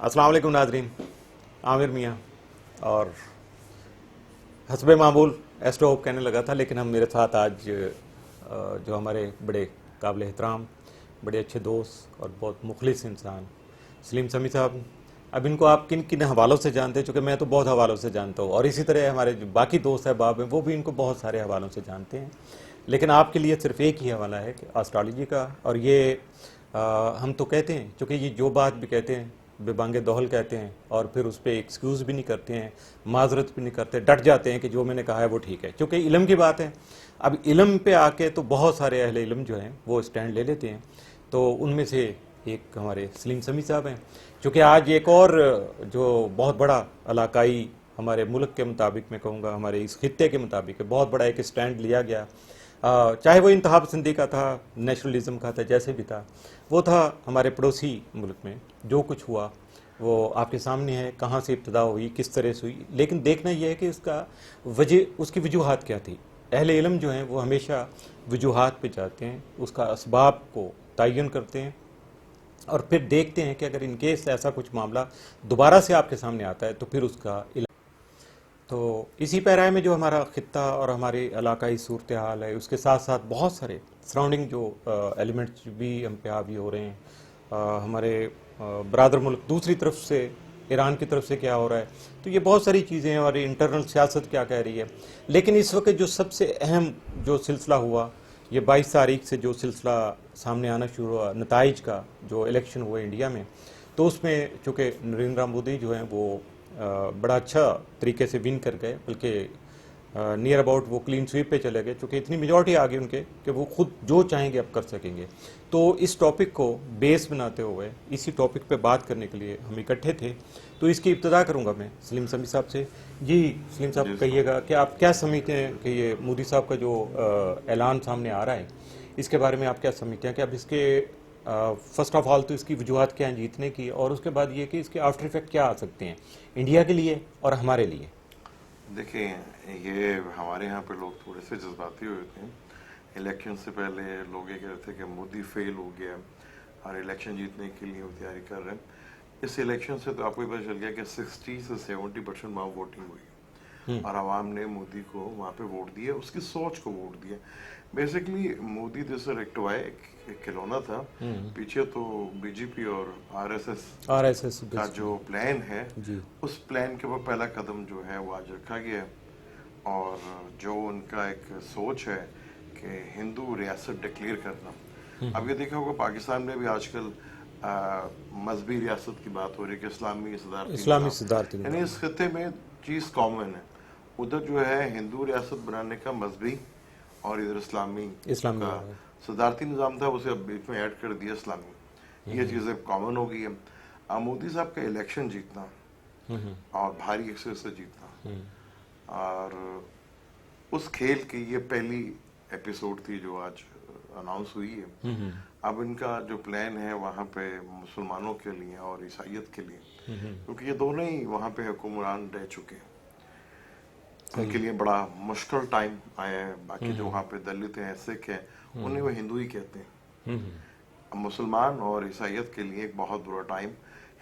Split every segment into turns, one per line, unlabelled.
अस्सलाम वालेकुम नाज़रीन, आमिर मियाँ और हस्बे मामूल एस्ट्रो होप कहने लगा था, लेकिन हम मेरे साथ आज जो हमारे बड़े काबिल एहतराम, बड़े अच्छे दोस्त और बहुत मुखलिस इंसान सलीम समी साहब। अब इनको आप किन किन हवालों से जानते हैं, चूँकि मैं तो बहुत हवालों से जानता हूँ और इसी तरह हमारे जो बाकी दोस्त अहबाब हैं वो भी इनको बहुत सारे हवालों से जानते हैं, लेकिन आपके लिए सिर्फ एक ही हवाला है कि एस्ट्रोलॉजी का। और ये हम तो कहते हैं, चूँकि ये जो बात भी कहते हैं बेबांगे दोहल कहते हैं और फिर उस पर एक्सक्यूज़ भी नहीं करते हैं, माजरत भी नहीं करते, डट जाते हैं कि जो मैंने कहा है वो ठीक है, क्योंकि इल्म की बात है। अब इल्म पे आके तो बहुत सारे अहले इल्म जो हैं वो स्टैंड ले लेते हैं, तो उनमें से एक हमारे सलीम समी साहब हैं। चूँकि आज एक और जो बहुत बड़ा इलाकाई, हमारे मुल्क के मुताबिक मैं कहूँगा, हमारे इस खित्ते के मुताबिक बहुत बड़ा एक स्टैंड लिया गया, चाहे वो इंतहा पसंदी का था, नेशनलिज्म का था, जैसे भी था, वो था हमारे पड़ोसी मुल्क में जो कुछ हुआ वो आपके सामने है, कहाँ से इब्तदा हुई, किस तरह से हुई। लेकिन देखना यह है कि उसकी वजूहात क्या थी। अहले इल्म जो हैं वो हमेशा वजूहात पे जाते हैं, उसका असबाब को तयन करते हैं और फिर देखते हैं कि अगर इनकेस ऐसा कुछ मामला दोबारा से आपके सामने आता है तो फिर उसका इलाज। तो इसी पैराए में जो हमारा खित्ता और हमारे इलाकाई सूरत हाल है, उसके साथ साथ बहुत सारे सराउंडिंग जो एलिमेंट्स भी हम पे हावी हो रहे हैं। हमारे बरादर मुल्क दूसरी तरफ से, ईरान की तरफ से क्या हो रहा है, तो ये बहुत सारी चीज़ें हैं, हमारी इंटरनल सियासत क्या कह रही है। लेकिन इस वक्त जो सबसे अहम जो सिलसिला हुआ, ये 22 तारीख से जो सिलसिला सामने आना शुरू हुआ नताइज का, जो इलेक्शन हुए इंडिया में, तो उसमें चूँकि नरेंद्र मोदी जो हैं वो बड़ा अच्छा तरीके से विन कर गए, बल्कि नियर अबाउट वो क्लीन स्वीप पे चले गए, क्योंकि इतनी मेजॉरिटी आ गई उनके कि वो खुद जो चाहेंगे अब कर सकेंगे। तो इस टॉपिक को बेस बनाते हुए इसी टॉपिक पे बात करने के लिए हम इकट्ठे थे। तो इसकी इब्तदा करूंगा मैं सलीम समी साहब से। जी सलीम साहब, कहिएगा कि आप क्या समझते हैं कि ये मोदी साहब का जो ऐलान सामने आ रहा है, इसके बारे में आप क्या समझते हैं कि अब इसके फर्स्ट ऑफ ऑल तो इसकी वजूहत क्या हैं जीतने की, और उसके बाद ये कि इसके आफ्टर इफेक्ट क्या आ सकते हैं इंडिया के लिए और हमारे लिए।
देखिए, ये हमारे यहाँ पे लोग थोड़े से जज्बाती हुए थे। इलेक्शन से पहले लोग ये कह रहे थे कि मोदी फेल हो गया और इलेक्शन जीतने के लिए वो तैयारी कर रहे हैं। इस इलेक्शन से तो आपको पता चल गया कि 60 से 70% वहाँ वोटिंग हुई और आवाम ने मोदी को वहाँ पे वोट दिया, उसकी सोच को वोट दिया। बेसिकली मोदी जैसे रेक्टवाए एक खिलौना था, पीछे तो बीजेपी और आरएसएस का जो प्लान है उस प्लान के ऊपर पहला कदम जो है वो आज रखा गया है। और जो उनका एक सोच है कि हिंदू रियासत डिक्लेयर करना। अब ये देखा होगा पाकिस्तान में भी आजकल मजहबी रियासत की बात हो रही है कि इस्लामी सदारती, यानी इस खत्ते में चीज़ कॉमन है। उधर जो है हिंदू रियासत बनाने का मजहबी और इधर इस्लामी का सदारती निज़ाम था, उसे अब बीच में ऐड कर दिया इस्लामी। ये चीज़ें कॉमन हो गई है। मोदी साहब का इलेक्शन जीतना और भारी अक्सर से जीतना और उस खेल की ये पहली एपिसोड थी जो आज अनाउंस हुई है। अब इनका जो प्लान है वहाँ पे मुसलमानों के लिए और ईसाइयत के लिए, क्योंकि ये दोनों ही वहाँ पे हुक्मरान रह चुके हैं, उनके लिए बड़ा मुश्किल टाइम आया है। बाकी जो वहाँ पे दलित हैं, सिख हैं, उन्हें वो हिंदू ही कहते हैं। अब मुसलमान और ईसाइयत के लिए एक बहुत बुरा टाइम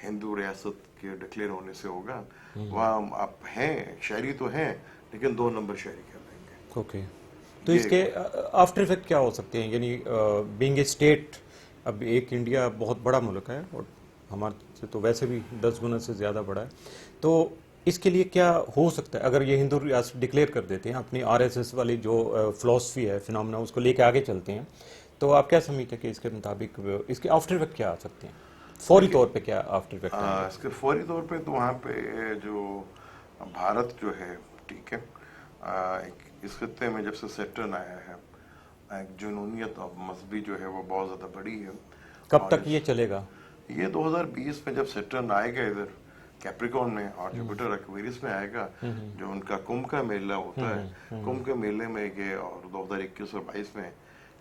हिंदू रियासत के डिक्लेयर होने से होगा। वहाँ आप हैं, शहरी तो हैं, लेकिन 2 नंबर शहरी कहलाएंगे।
ओके, तो इसके आफ्टर इफेक्ट क्या हो सकते हैं, यानी बीइंग ए स्टेट, अब एक इंडिया बहुत बड़ा मुल्क है और हमारे से तो वैसे भी 10 गुना से ज़्यादा बड़ा है, तो इसके लिए क्या हो सकता है अगर ये हिंदू रियासत डिक्लेयर कर देते हैं, अपनी आरएसएस वाली जो फिलॉसफी है, फिनोमेना, उसको लेके आगे चलते हैं, तो आप क्या समझते हैं कि इसके मुताबिक इसके आफ्टर इफेक्ट क्या आ सकते हैं, फौरी तौर पे क्या आफ्टर इफेक्ट?
इसके फौरी तौर पे तो वहाँ पे जो भारत जो है, ठीक है, इस खत्ते में जब से सेटर्न आया है, एक जुनूनियत और मजहबी जो है वो बहुत ज़्यादा बड़ी है।
कब तक ये चलेगा?
ये 2020 में जब सेटर्न आएगा इधर कैप्रिकॉर्न में और जुपिटर एक्वेरियस में आएगा, जो उनका कुंभ का मेला होता है, कुंभ के मेले में ये और 2021 और 22 में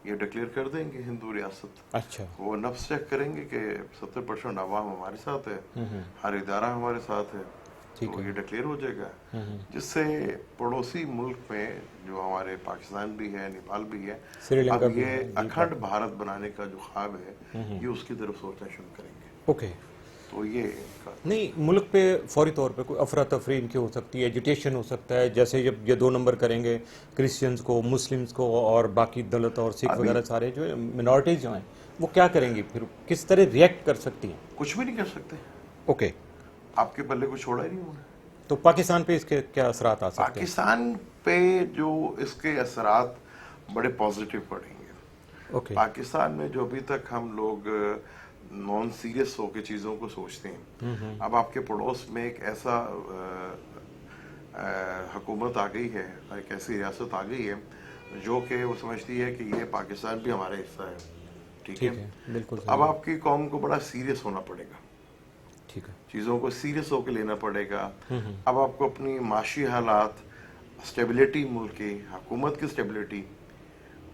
ये डिक्लेयर कर देंगे हिंदू रियासत।
अच्छा,
वो नफ्स चेक करेंगे कि 70% आवाम हमारे साथ है, हर इदारा हमारे साथ है, तो ये डिक्लेयर हो जाएगा। जिससे पड़ोसी मुल्क में जो हमारे पाकिस्तान भी है, नेपाल भी है, अब ये अखंड भारत बनाने का जो ख्वाब है ये उसकी तरफ सोचना शुरू करेंगे।
ओके,
तो ये
नहीं, मुल्क पे फौरी तौर पे कोई अफरा तफरी इनकी हो सकती है, एजिटेशन हो सकता है, जैसे जब ये 2 नंबर करेंगे क्रिश्चियंस को, मुस्लिम्स को और बाकी दलित और सिख
अभी
वगैरह सारे जो मिनॉरिटीज जो हैं वो क्या करेंगी, फिर किस तरह रिएक्ट कर सकती हैं?
कुछ भी नहीं कर सकते,
ओके,
आपके पल्ले कुछ छोड़ा ही नहीं उन्होंने।
तो पाकिस्तान पे इसके क्या असरात आ सकते हैं?
पाकिस्तान पे जो इसके असरात बड़े पॉजिटिव पड़ेंगे।
ओके,
पाकिस्तान में जो अभी तक हम लोग नॉन सीरियस होकर चीज़ों को सोचते हैं, अब आपके पड़ोस में एक ऐसा हुकूमत आ गई है, एक ऐसी रियासत आ गई है जो कि वो समझती है कि ये पाकिस्तान भी हमारा हिस्सा है। ठीक है,
बिल्कुल
अब आपकी कौम को बड़ा सीरियस होना पड़ेगा,
ठीक है,
चीज़ों को सीरियस होकर लेना पड़ेगा। अब आपको अपनी माशी हालात, स्टेबिलिटी, मुल्क की हुकूमत की स्टेबिलिटी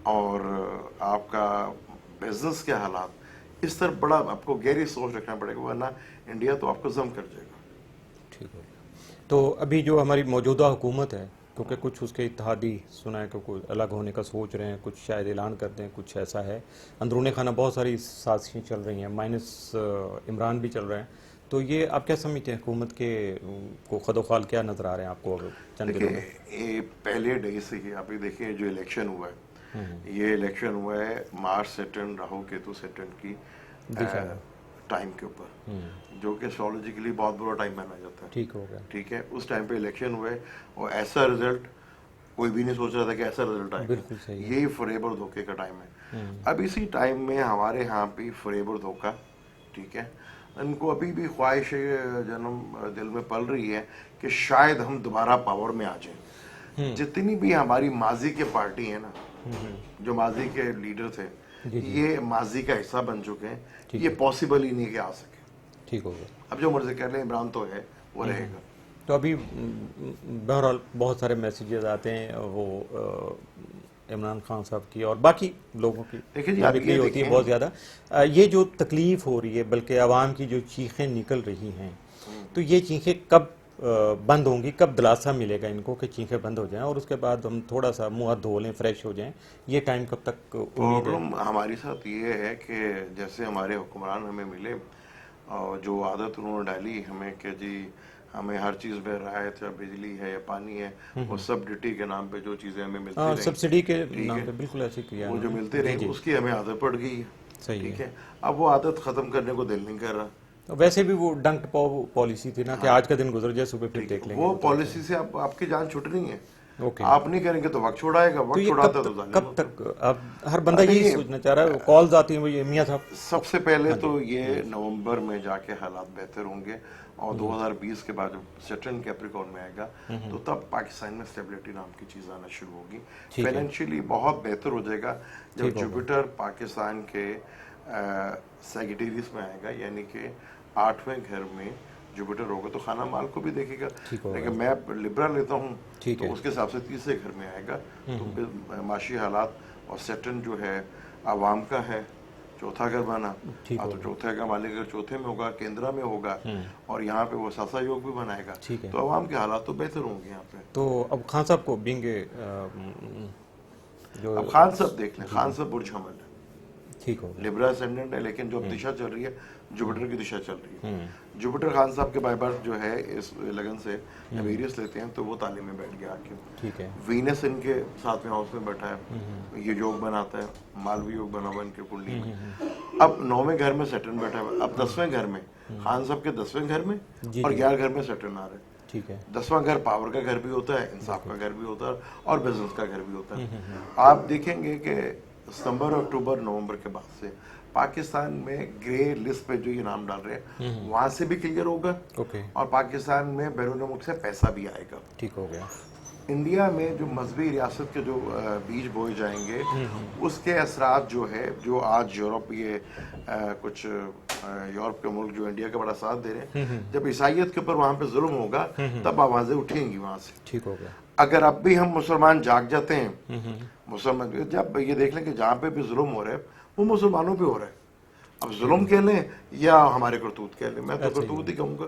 और आपका बिजनेस के हालात, इस तरफ बड़ा आपको गहरी सोच रखना पड़ेगा, वरना इंडिया तो आपको जम कर जाएगा।
ठीक है। तो अभी जो हमारी मौजूदा हुकूमत है, क्योंकि कुछ उसके इत्तेहादी सुना है कि कोई अलग होने का सोच रहे हैं, कुछ शायद ऐलान करते हैं, कुछ ऐसा है, अंदरूनी खाना बहुत सारी साजिशें चल रही हैं, माइनस इमरान भी चल रहे हैं, तो ये आप क्या समझते हैं, हुकूमत के को खदोखाल क्या नज़र आ रहे हैं आपको अगर चंद दिनों में?
ये पहले डे से ही आप ये देखिए, जो इलेक्शन हुआ है, ये इलेक्शन हुआ है मार्च सेटन, राहु केतु सेटन की टाइम के ऊपर, जो कि एस्ट्रोलॉजिकली बहुत बुरा टाइम माना जाता है।
ठीक हो गया,
ठीक है, उस टाइम पे इलेक्शन हुए और ऐसा रिजल्ट कोई भी नहीं सोच रहा था कि ऐसा रिजल्ट आएगा।
बिल्कुल सही है।
यही फरेब और धोखे का टाइम है। अब इसी टाइम में हमारे यहाँ पे फरेब और धोखा, ठीक है, इनको अभी भी ख्वाहिश जन्म दिल में पल रही है कि शायद हम दोबारा पावर में आ जाएं। जितनी भी हमारी माजी के पार्टी है ना, जो माजी के लीडर थे, ये माजी का हिस्सा बन चुके हैं, ये पॉसिबल ही नहीं कि आ सके।
ठीक हो गया।
अब जो मर्जी कर ले, इमरान तो है, वो रहेगा।
तो अभी बहरहाल बहुत सारे मैसेजेस आते हैं वो इमरान खान साहब की और बाकी लोगों की बिक्री होती है बहुत ज़्यादा। ये जो तकलीफ हो रही है, बल्कि आवाम की जो चीखें निकल रही हैं, तो ये चीखें कब बंद होंगी, कब दिलासा मिलेगा इनको कि चीखें बंद हो जाएं और उसके बाद हम थोड़ा सा मुंह हाथ धो लें, फ्रेश हो जाएं? ये टाइम कब तक?
प्रॉब्लम हमारे साथ ये है कि जैसे हमारे हुक्मरान हमें मिले और जो आदत उन्होंने डाली हमें कि जी हमें हर चीज़ में राहत है, बिजली है या पानी है, वो सब्सिडी के नाम पे जो चीज़ें हमें मिलती रही,
सब्सिडी के नाम पे बिल्कुल ऐसे किया,
वो जो मिलते रहे उसकी हमें आदत पड़ गई है।
सही
ठीक है, अब वो आदत ख़त्म करने को दिल नहीं कर रहा।
वैसे भी वो डंक पॉलिसी थी ना कि आज का दिन गुजर जाए, सुबह फिर देख लेंगे।
वो पॉलिसी से आपकी जान छूट रही है।
ओके,
आप नहीं करेंगे तो वक्त छोड़ाएगा, वक्त छोड़ाता तो
कब तक? अब हर बंदा यही सोचना चाह रहा है, कॉल्स आती हैं वो मियां साहब।
सबसे पहले तो ये नवंबर में जाके हालात बेहतर होंगे और 2020 के बाद जब सैटर्न कैप्रिकॉर्न में आएगा तो तब पाकिस्तान में स्टेबिलिटी नाम की चीज़ आना शुरू होगी। फाइनेंशियली बहुत बेहतर हो जाएगा जब जुपिटर पाकिस्तान के सैजिटेरियस में आएगा, यानी कि 8वें घर में जुपिटर होगा तो खाना माल को भी देखेगा। लेकिन मैं लिब्रा लेता हूँ तो उसके हिसाब से 30वें घर में आएगा, तो माशी हालात और सैटर्न जो है आवाम का है, चौथा घर बना, तो चौथे का मालिक अगर चौथे में होगा, केंद्र में होगा और यहाँ पे वो सासा योग भी बनाएगा, तो आवाम के हालात तो बेहतर होंगे यहाँ पे।
तो अब खान साहब को बिंगे
जो अब खान साहब देख लें, खान साहब बुर्ज हमल है,
ठीक हो,
लिब्रा असेंडेंट है, लेकिन जो दिशा चल रही है जुपिटर की दिशा चल रही है। जुपिटर खान साहब के बाय बर्थ जो है इस लगन से वेरियस लेते हैं तो वो तालीम में बैठ गया आके।
ठीक है,
वीनस इनके 7वें हाउस में बैठा है, ये योग बनाता है, मालवी योग बना हुआ इनके कुंडली में। अब 9वें घर में सैटर्न बैठा है, अब 10वें घर में खान साहब के 10वें घर में और 11 घर में सैटर्न आ रहा है।
ठीक है,
10वां घर पावर का घर भी होता है, इंसाफ का घर भी होता है और बिजनेस का घर भी होता है। आप देखेंगे कि सितंबर, अक्टूबर, नवंबर के बाद से पाकिस्तान में ग्रे लिस्ट पे जो ये नाम डाल रहे हैं वहां से भी क्लियर होगा। और पाकिस्तान में बैरून मुल्क से पैसा भी आएगा।
ठीक हो गया।
इंडिया में जो मजहबी रियासत के जो बीज बोए जाएंगे उसके असरात जो है, जो आज यूरोप ये कुछ यूरोप के मुल्क जो इंडिया का बड़ा साथ दे रहे हैं, जब ईसाइयत के ऊपर वहां पे जुल्म होगा तब आवाजें उठेंगी वहां से।
ठीक हो गया।
अगर अब भी हम मुसलमान जाग जाते हैं, मुसलमान जब ये देख लें कि जहाँ पे भी जुल्म हो रहा है वो मुसलमानों पे हो रहा है, अब जुल्म कह लें या हमारे करतूत कह लें, मैं तो करतूत ही कहूँगा।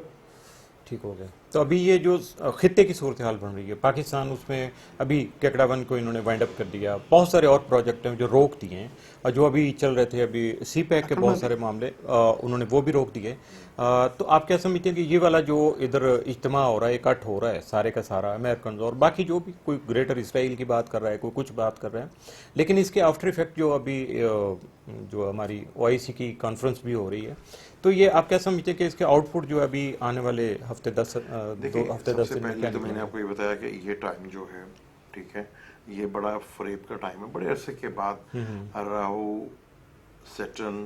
ठीक हो गया। तो अभी ये जो खित्ते की सूरत हाल बन रही है, पाकिस्तान उसमें अभी केकड़ा वन को इन्होंने वाइंड अप कर दिया, बहुत सारे और प्रोजेक्ट हैं जो रोक दिए हैं, और जो अभी चल रहे थे अभी सी पैक के बहुत सारे मामले उन्होंने वो भी रोक दिए। तो आप क्या समझते हैं कि ये वाला जो इधर इज्तिमा हो रहा है, इकट्ठ हो रहा है सारे का सारा अमेरिकन और बाकी जो भी कोई ग्रेटर इसराइल की बात कर रहा है, कोई कुछ बात कर रहा है, लेकिन इसके आफ्टर इफेक्ट जो अभी जो हमारी ओआईसी की कॉन्फ्रेंस भी हो रही है, तो ये आप क्या समझते हैं कि इसके आउटपुट जो अभी आने वाले हफ्ते 10 दिन में क्या
तो मैंने
निकलेंगे?
आपको ये बताया कि ये टाइम जो है, ठीक है, ये बड़ा फरेब का टाइम है। बड़े अरसे के बाद Rahu, Saturn,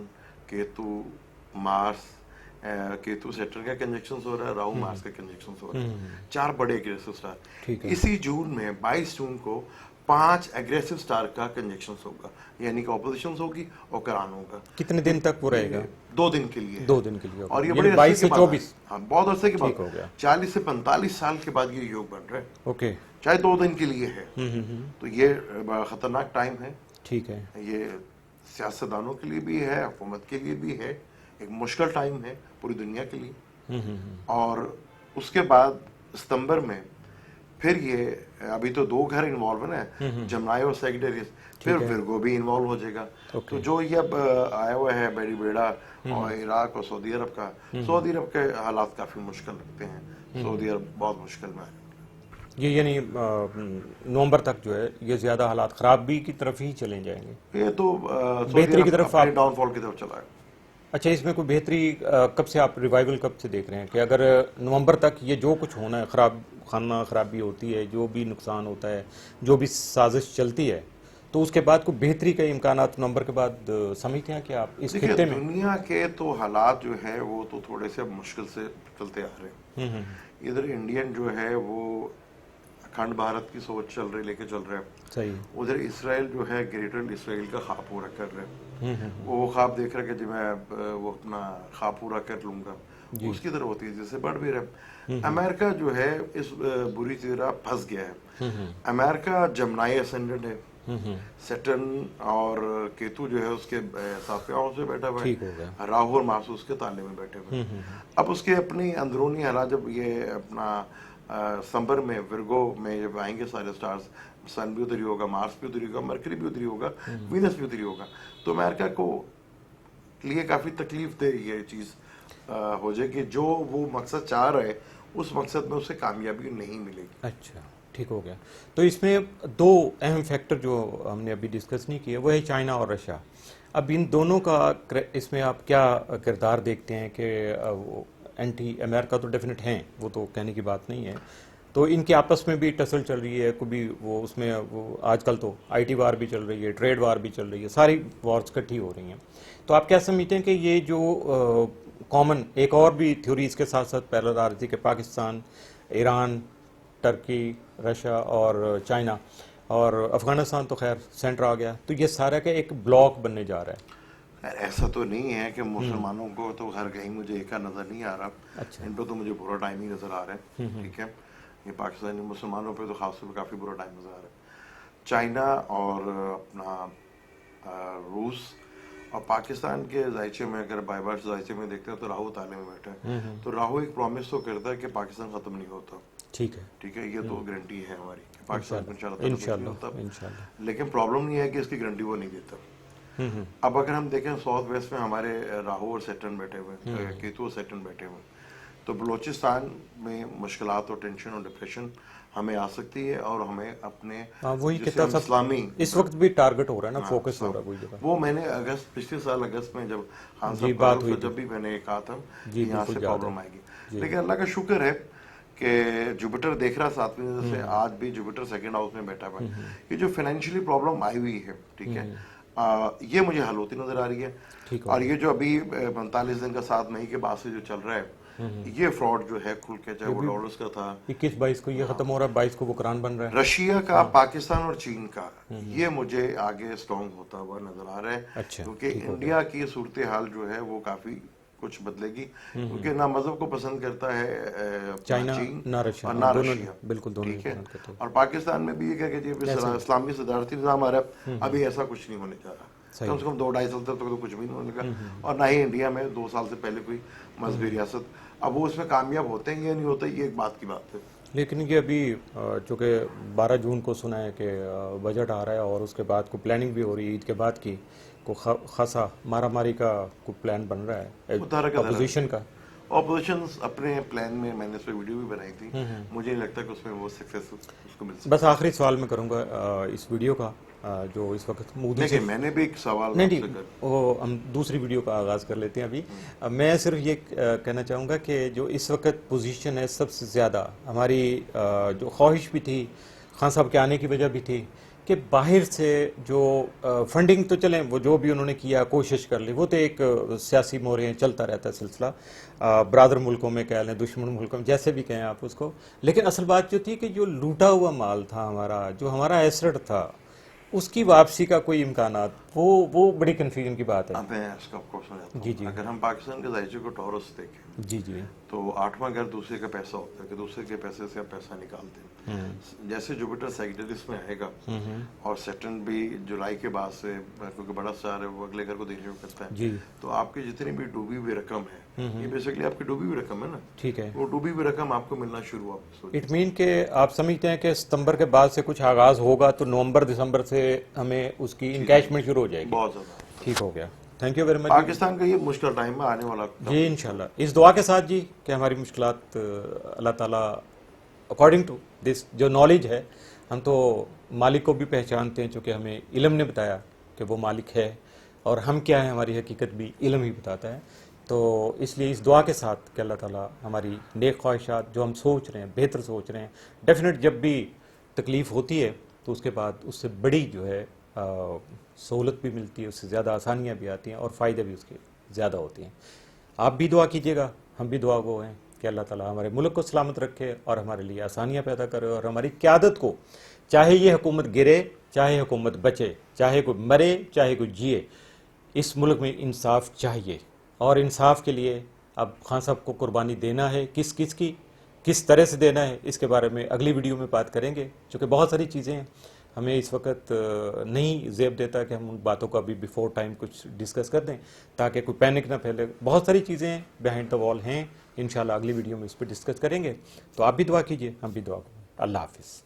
Ketu, Mars, Ketu Saturn का कंजक्शन हो रहा है, राहु मार्स का कंजक्शन हो रहा है, 4 बड़े एग्रेसिव स्टार।
ठीक है।
इसी जून में 22 जून को 5 एग्रेसिव स्टार का कंजक्शन होगा, यानी कि ऑपोजिशन होगी और करान होगा।
कितने दिन तक वो रहेगा?
2 दिन के लिए।
2 दिन के लिए होगा।
और ये
यानी
बड़े
22
अरसे
से
के बाद
24।
हाँ, बहुत अरसे के
ठीक
बाद,
हो गया।
40 से 45 साल के बाद ये योग बन रहा है,
ओके।
चाहे 2 दिन के लिए है। तो ये बड़ा खतरनाक टाइम है।
ठीक है।
ये सियासतदानों के लिए भी है, हुकूमत के लिए भी है, एक मुश्किल टाइम है पूरी दुनिया के लिए। और उसके बाद सितंबर में फिर ये, अभी तो 2 घर इन्वॉल्व है, जमनाई और सेक्रेटरीज, फिर विर्गो भी इन्वॉल्व हो जाएगा। तो जो ये अब आया हुआ है बैरी बेड़ा और इराक और सऊदी अरब का, सऊदी अरब के हालात काफी मुश्किल लगते हैं। सऊदी अरब बहुत मुश्किल में है।
ये यानी नवंबर तक जो है ये ज्यादा हालात खराबी की तरफ ही चले जाएंगे।
ये तो
बेहतरी की तरफ आप
डाउनफॉल की तरफ चला है।
अच्छा, इसमें कोई बेहतरी कब से आप रिवाइवल कब से देख रहे हैं कि अगर नवंबर तक ये जो कुछ होना है, खाना खराबी होती है, जो भी नुकसान होता है, जो भी साजिश चलती है, तो उसके बाद कोई बेहतरी के इम्कानात नवंबर के बाद समझते हैं कि आप इस खित्ते में?
दुनिया के तो हालात जो है वो तो थोड़े से मुश्किल से चलते आ रहे हैं। इधर इंडियन जो है वो अखंड भारत की सोच चल रही, लेके चल रहे हैं।
सही।
उधर इसराइल जो है ग्रेटर इसराइल का ख्वाब पूरा कर रहे हैं। वो ख्वाब देख रहे कि जो मैं वो अपना ख्वाब पूरा कर लूंगा, उसकी तरह होती है जैसे बढ़ भी रहे। अमेरिका जो है इस बुरी तरह फंस गया है। अमेरिका जमनाई असेंडेंट है, सैटर्न और केतु जो है उसके 7वें हाउस में बैठा हुआ है, राहु और मार्स उसके ताले में बैठे हुए हैं। अब उसके अपनी अंदरूनी हालात, जब ये अपना सितंबर में विर्गो में जब आएंगे सारे स्टार्स, सन भी उधर ही होगा, मार्स भी उधर ही होगा, मरकरी भी उधर ही होगा, वीनस भी उधर ही होगा, तो अमेरिका को लिए काफी तकलीफ दे ये चीज हो जाएगी। जो वो मकसद चाह रहे उस मकसद में उसे कामयाबी नहीं मिलेगी।
अच्छा, ठीक हो गया। तो इसमें 2 अहम फैक्टर जो हमने अभी डिस्कस नहीं किए वो है चाइना और रशिया। अब इन दोनों का इसमें आप क्या किरदार देखते हैं कि एंटी अमेरिका तो डेफिनेट हैं, वो तो कहने की बात नहीं है, तो इनके आपस में भी टसल चल रही है, कभी वो उसमें वो आजकल तो आईटी वार भी चल रही है, ट्रेड वार भी चल रही है, सारी वॉर्स इकट्ठी हो रही हैं। तो आप क्या समझते हैं कि ये जो कॉमन एक और भी थ्योरी इसके साथ साथ पैरेलल आ रही थी कि पाकिस्तान, ईरान, टर्की, रशिया और चाइना और अफगानिस्तान तो खैर सेंटर आ गया, तो ये सारा का एक ब्लॉक बनने जा रहा है?
ऐसा तो नहीं है कि मुसलमानों को तो हर कहीं मुझे एक नजर नहीं आ रहा।
अच्छा।
इन पर तो मुझे बुरा टाइम ही नजर आ रहा है। ठीक है, ये पाकिस्तानी मुसलमानों पे तो खासतौर पर काफी बुरा टाइम नजर आ रहा है। चाइना और अपना रूस और पाकिस्तान के जायचे में, अगर बाईबार जायचे में देखते हैं तो राहु ताले में बैठा है। तो राहु एक प्रॉमिस तो करता है कि पाकिस्तान खत्म नहीं होता।
ठीक है,
ठीक है, ये तो गारंटी है हमारी कि पाकिस्तान
इंशाल्लाह।
लेकिन प्रॉब्लम नहीं है कि इसकी गारंटी वो नहीं देता। अब अगर हम देखें साउथ वेस्ट में हमारे राहु और सैटर्न बैठे हुए, केतु और सैटर्न बैठे हुए, तो बलोचिस्तान में मुश्किलात और टेंशन और डिप्रेशन हमें आ सकती है और हमें अपने
वही इस्लामी इस वक्त भी टारगेट हो रहा है ना, फोकस हो रहा है वही जगह।
वो मैंने पिछले साल अगस्त में जब खान साहब बात हुई, जब भी मैंने कहा था कि यहाँ से प्रॉब्लम आएगी, लेकिन अल्लाह का शुक्र है कि जुपिटर देख रहा 7वीं नजर से, आज भी जुपिटर सेकंड हाउस में बैठा हुआ है। ये जो फाइनेंशियली प्रॉब्लम आई हुई है, ठीक है, ये मुझे हल होती नजर आ रही है। और ये जो अभी 45 दिन का 7 मई के बाद से जो चल रहा है, ये फ्रॉड जो है खुल के, चाहे वो डॉलर्स का था
21-22 को ये खत्म हो रहा है, 22 को बुकरान बन रहा है,
रशिया का, पाकिस्तान और चीन का, ये मुझे आगे स्ट्रॉन्ग होता हुआ नजर आ रहा है।
अच्छा,
क्योंकि इंडिया की सूरत हाल जो है वो काफी कुछ बदलेगी, क्योंकि ना मजहब को पसंद करता है
चाइना,
चीन
ना रशिया,
और ना रशिया,
बिल्कुल दोनों
ठीक है। और पाकिस्तान में भी ये कह के इस्लामी सदारती निज़ाम आ रहा है, अभी ऐसा कुछ नहीं होने जा रहा।
सही।
कम से कम 2-2.5 साल तक तो कुछ भी नहीं होने लगा। और ना ही इंडिया में 2 साल से पहले कोई मजहबी रियासत। अब वो उसमें कामयाब होते हैं या नहीं होते, ये एक बात की बात है।
लेकिन ये अभी चूँकि 12 जून को सुना है कि बजट आ रहा है और उसके बाद को प्लानिंग भी हो रही है, ईद के बाद की को खासा मारामारी का को प्लान बन रहा है अपोजिशन का।
ऑपोजिशन अपने प्लान में, मैंने उस पर वीडियो भी बनाई थी, मुझे नहीं लगता कि उसमें वो सक्सेस उसको मिल सकती।
बस आखिरी सवाल मैं करूँगा इस वीडियो का, जो इस वक्त मोदी से,
मैंने भी एक सवाल
नहीं वो हम दूसरी वीडियो का आगाज़ कर लेते हैं अभी। मैं सिर्फ ये कहना चाहूँगा कि जो इस वक्त पोजीशन है, सबसे ज़्यादा हमारी जो ख्वाहिश भी थी, खान साहब के आने की वजह भी थी कि बाहर से जो फंडिंग तो चलें, वो जो भी उन्होंने किया, कोशिश कर ली, वो तो एक सियासी मोहरें चलता रहता है सिलसिला, ब्रादर मुल्कों में कह लें, दुश्मन मुल्कों में, जैसे भी कहें आप उसको। लेकिन असल बात जो थी कि जो लूटा हुआ माल था हमारा, जो हमारा एसेट था, उसकी वापसी का कोई इम्कानात, वो बड़ी कन्फ्यूजन की बात है।
अब मैं इसका आपको समझाता हूँ।
जी जी
अगर हम पाकिस्तान के जायजे को टॉरस देखें,
जी जी,
तो 8वां घर दूसरे का पैसा होता है कि दूसरे के पैसे से आप पैसा निकालते हैं। जैसे जुपिटर सैजिटेरियस में आएगा और सैटर्न भी जुलाई के बाद से, क्योंकि बड़ा स्टार है, वो अगले घर को देखने को करता है
जी,
तो आपकी जितनी भी डूबी हुई रकम है, ये बेसिकली आपकी डूबी हुई रकम है ना।
ठीक है।
वो डूबी हुई रकम आपको मिलना शुरू हुआ।
इट मीन के आप समझते हैं कि सितंबर के बाद से कुछ आगाज होगा तो नवंबर दिसंबर से हमें उसकी इनकैशमेंट शुरू हो जाएगी।
बहुत ज्यादा
ठीक हो गया। Thank you very much.
Pakistan का ये मुश्किल टाइम में आने वाला
जी इंशाल्लाह, इस दुआ के साथ जी कि हमारी मुश्किलात अल्लाह ताला अकॉर्डिंग टू दिस जो नॉलेज है, हम तो मालिक को भी पहचानते हैं, चूँकि हमें इल्म ने बताया कि वो मालिक है, और हम क्या है हमारी हकीकत भी इल्म ही बताता है। तो इसलिए इस दुआ के साथ कि अल्लाह ताला हमारी नेक ख्वाहिशात जो हम सोच रहे हैं, बेहतर सोच रहे हैं, डेफिनेट जब भी तकलीफ़ होती है तो उसके बाद उससे बड़ी जो है सहूलत भी मिलती है, उससे ज़्यादा आसानियाँ भी आती हैं और फ़ायदे भी उसके ज़्यादा होते हैं। आप भी दुआ कीजिएगा, हम भी दुआ गो हैं कि अल्लाह ताला हमारे मुल्क को सलामत रखे और हमारे लिए आसानियाँ पैदा करे, और हमारी क़यादत को, चाहे ये हुकूमत गिरे, चाहे हुकूमत बचे, चाहे कोई मरे, चाहे कोई जिए, इस मुल्क में इंसाफ चाहिए। और इंसाफ के लिए अब खान साहब को कुर्बानी देना है, किस तरह से देना है, इसके बारे में अगली वीडियो में बात करेंगे, क्योंकि बहुत सारी चीज़ें हैं, हमें इस वक्त नहीं ज़ेब देता कि हम उन बातों को अभी बिफोर टाइम कुछ डिस्कस कर दें, ताकि कोई पैनिक ना फैले। बहुत सारी चीज़ें बिहाइंड द वॉल हैं, इंशाल्लाह अगली वीडियो में इस पर डिस्कस करेंगे। तो आप भी दुआ कीजिए, हम भी दुआ करें। अल्लाह हाफिज़।